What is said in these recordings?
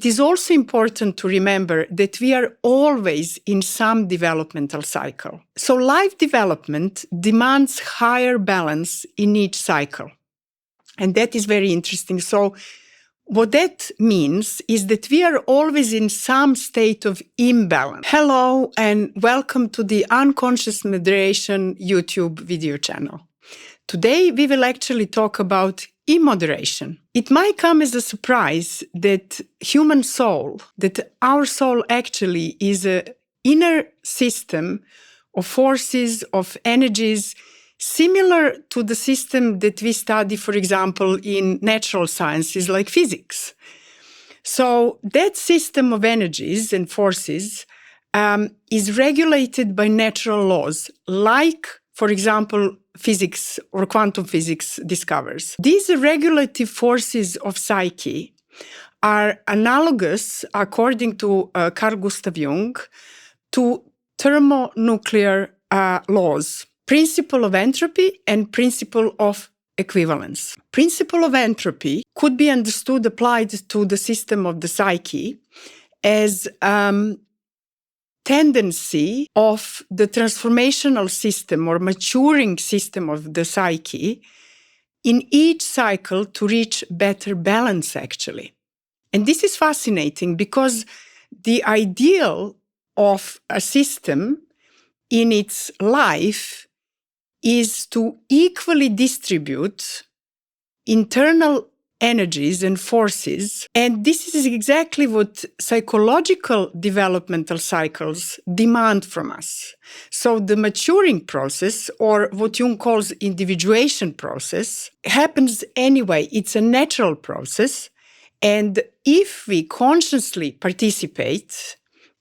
It is also important to remember that we are always in some developmental cycle. So life development demands higher balance in each cycle. And that is very interesting. So what that means is that we are always in some state of imbalance. Hello and welcome to the Unconscious Moderation YouTube video channel. Today we will actually talk about immoderation. It might come as a surprise that our soul actually is an inner system of forces, of energies, similar to the system that we study, for example, in natural sciences like physics. So that system of energies and forces is regulated by natural laws, like, for example, physics or quantum physics discovers. These regulative forces of psyche are analogous, according to Carl Gustav Jung, to thermonuclear laws. Principle of entropy and principle of equivalence. Principle of entropy could be understood applied to the system of the psyche as tendency of the transformational system or maturing system of the psyche in each cycle to reach better balance, actually. And this is fascinating because the ideal of a system in its life is to equally distribute internal energies and forces. And this is exactly what psychological developmental cycles demand from us. So the maturing process, or what Jung calls individuation process, happens anyway. It's a natural process. And if we consciously participate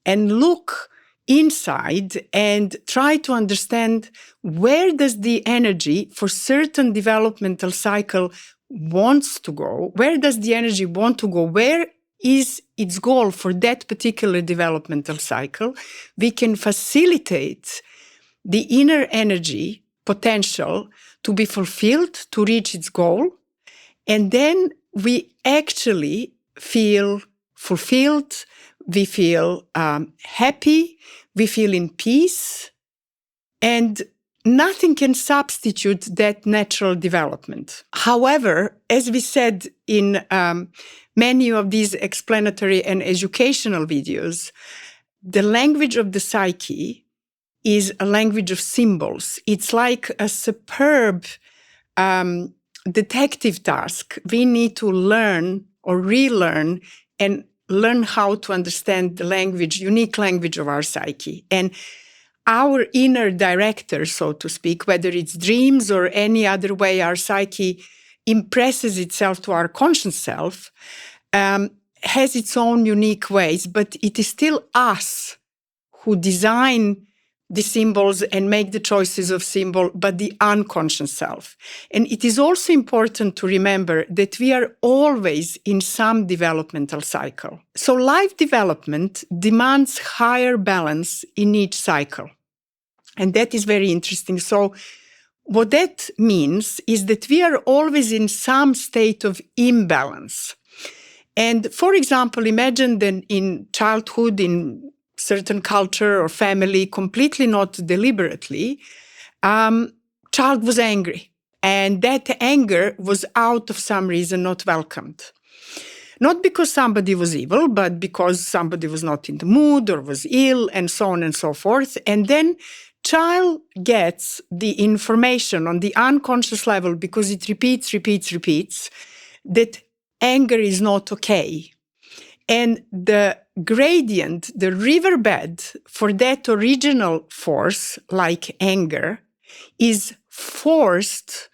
and look inside and try to understand where does the energy for certain developmental cycle wants to go, where does the energy want to go, where is its goal for that particular developmental cycle, we can facilitate the inner energy potential to be fulfilled, to reach its goal, and then we actually feel fulfilled, we feel happy, we feel in peace, and nothing can substitute that natural development. However, as we said in many of these explanatory and educational videos, the language of the psyche is a language of symbols. It's like a superb detective task. We need to learn or relearn and learn how to understand the language, unique language of our psyche. And our inner director, so to speak, whether it's dreams or any other way our psyche impresses itself to our conscious self, has its own unique ways, but it is still us who design the symbols and make the choices of symbol, but the unconscious self. And it is also important to remember that we are always in some developmental cycle. So life development demands higher balance in each cycle. And that is very interesting. So what that means is that we are always in some state of imbalance. And for example, imagine that in childhood, in certain culture or family, completely not deliberately, child was angry. And that anger was out of some reason not welcomed. Not because somebody was evil, but because somebody was not in the mood or was ill and so on and so forth. And then child gets the information on the unconscious level because it repeats, that anger is not okay. And the gradient, the riverbed for that original force, like anger, is forced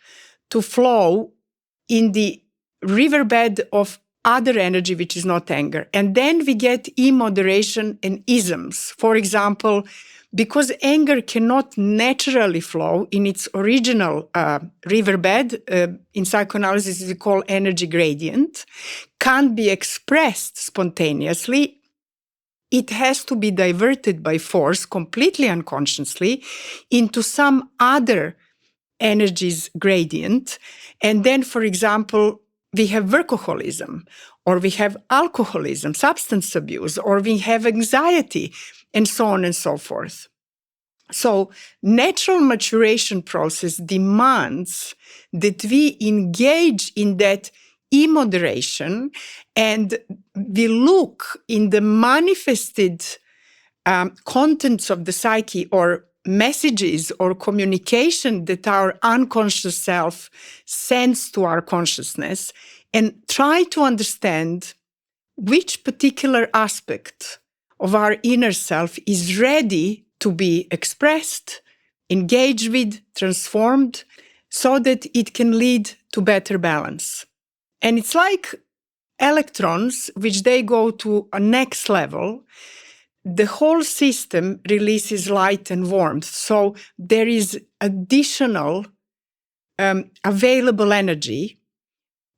to flow in the riverbed of other energy, which is not anger. And then we get immoderation and isms. For example, because anger cannot naturally flow in its original riverbed, in psychoanalysis we call energy gradient, can't be expressed spontaneously. It has to be diverted by force, completely unconsciously, into some other energies gradient. And then, for example, we have workaholism or we have alcoholism, substance abuse, or we have anxiety, and so on and so forth. So natural maturation process demands that we engage in that immoderation, and we look in the manifested contents of the psyche or messages or communication that our unconscious self sends to our consciousness, and try to understand which particular aspect of our inner self is ready to be expressed, engaged with, transformed, so that it can lead to better balance. And it's like electrons, which they go to a next level. The whole system releases light and warmth. So there is additional available energy,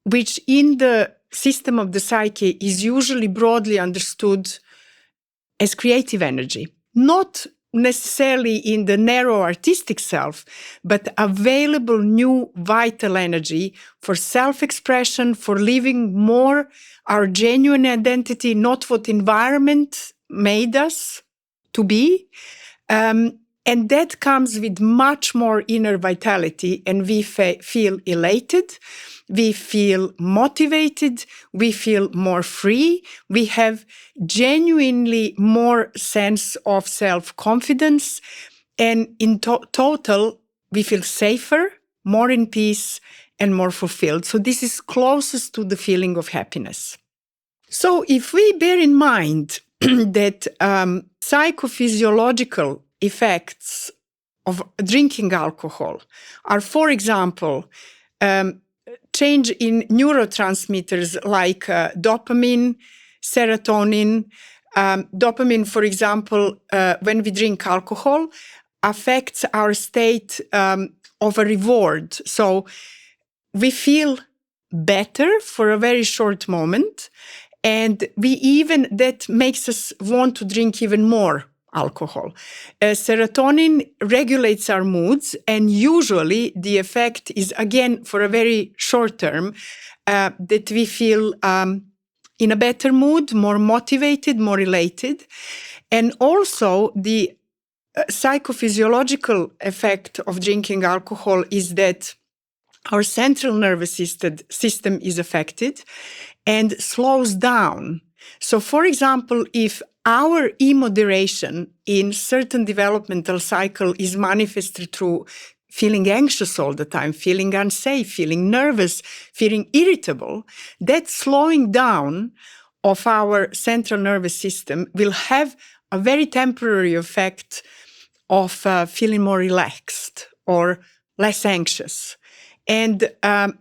which in the system of the psyche is usually broadly understood as creative energy. Not necessarily in the narrow artistic self, but available new vital energy for self-expression, for living more our genuine identity, not what environment made us to be. And that comes with much more inner vitality, and we feel elated, we feel motivated, we feel more free, we have genuinely more sense of self-confidence, and in total, we feel safer, more in peace, and more fulfilled. So this is closest to the feeling of happiness. So if we bear in mind that psychophysiological effects of drinking alcohol are, for example, change in neurotransmitters like dopamine, serotonin. Dopamine, for example, when we drink alcohol, affects our state of a reward. So we feel better for a very short moment, and that makes us want to drink even more alcohol. Serotonin regulates our moods, and usually the effect is, again, for a very short term, that we feel in a better mood, more motivated, more elated. And also the psychophysiological effect of drinking alcohol is that our central nervous system is affected and slows down. So, for example, if our immoderation in certain developmental cycle is manifested through feeling anxious all the time, feeling unsafe, feeling nervous, feeling irritable, that slowing down of our central nervous system will have a very temporary effect of feeling more relaxed or less anxious. And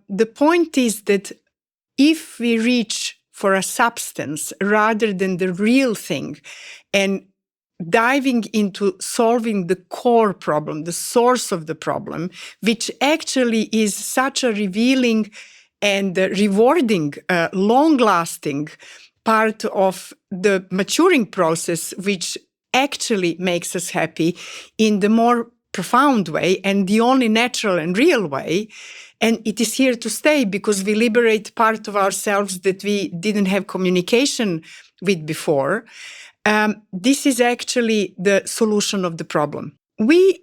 the point is that if we reach for a substance rather than the real thing, and diving into solving the core problem, the source of the problem, which actually is such a revealing and rewarding, long-lasting part of the maturing process, which actually makes us happy in the more profound way and the only natural and real way. And it is here to stay because we liberate part of ourselves that we didn't have communication with before. This is actually the solution of the problem. We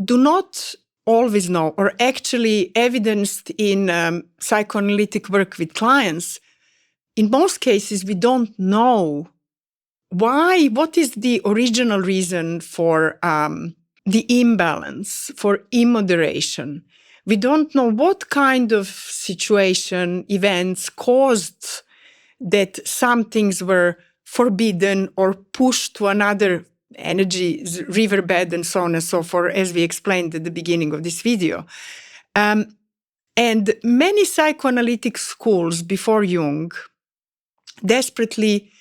do not always know, or actually evidenced in psychoanalytic work with clients, in most cases, we don't know why, what is the original reason for the imbalance, for immoderation. We don't know what kind of situation, events caused that some things were forbidden or pushed to another energy riverbed and so on and so forth, as we explained at the beginning of this video. And many psychoanalytic schools before Jung desperately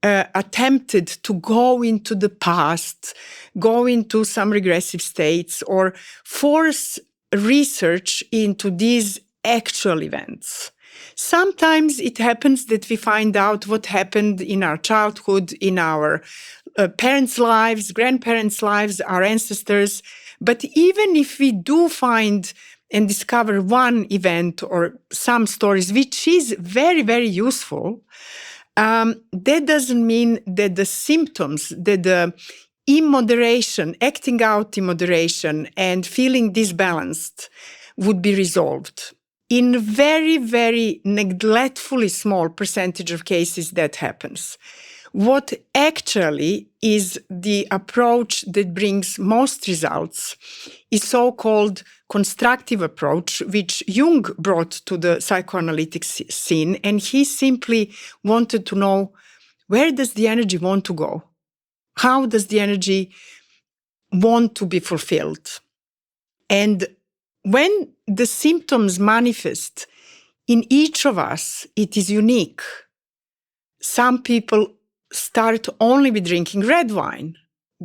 attempted to go into the past, go into some regressive states, or force research into these actual events. Sometimes it happens that we find out what happened in our childhood, in our parents' lives, grandparents' lives, our ancestors. But even if we do find and discover one event or some stories, which is very, very useful, that doesn't mean that the symptoms, that the immoderation, acting out immoderation and feeling disbalanced would be resolved. In very, very neglectfully small percentage of cases that happens. What actually is the approach that brings most results is so-called constructive approach, which Jung brought to the psychoanalytic scene, and he simply wanted to know, where does the energy want to go? How does the energy want to be fulfilled? And when the symptoms manifest in each of us, it is unique. Some people start only with drinking red wine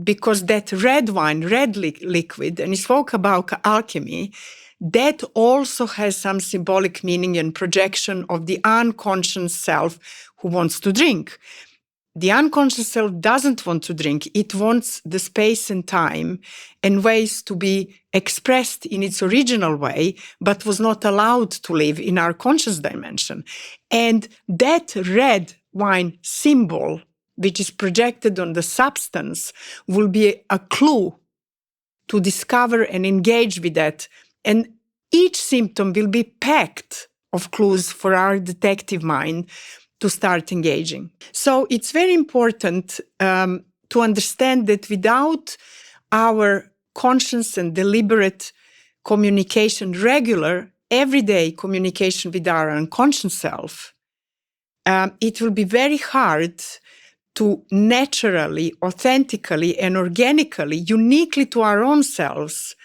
because that red wine, red liquid, and he spoke about alchemy, that also has some symbolic meaning and projection of the unconscious self who wants to drink. The unconscious self doesn't want to drink. It wants the space and time and ways to be expressed in its original way, but was not allowed to live in our conscious dimension. And that red wine symbol, which is projected on the substance, will be a clue to discover and engage with that. And each symptom will be packed of clues for our detective mind to start engaging. So it's very important to understand that without our conscious and deliberate communication, regular, everyday communication with our unconscious self, it will be very hard to naturally, authentically, and organically, uniquely to our own selves,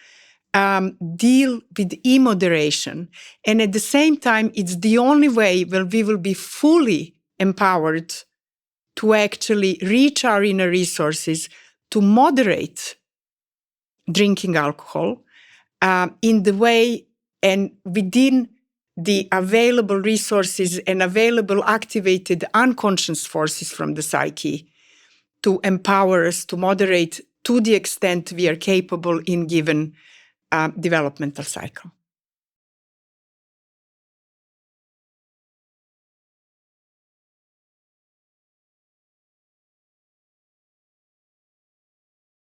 deal with immoderation. And at the same time, it's the only way where we will be fully empowered to actually reach our inner resources, to moderate drinking alcohol in the way and within the available resources and available activated unconscious forces from the psyche to empower us to moderate to the extent we are capable in given developmental cycle.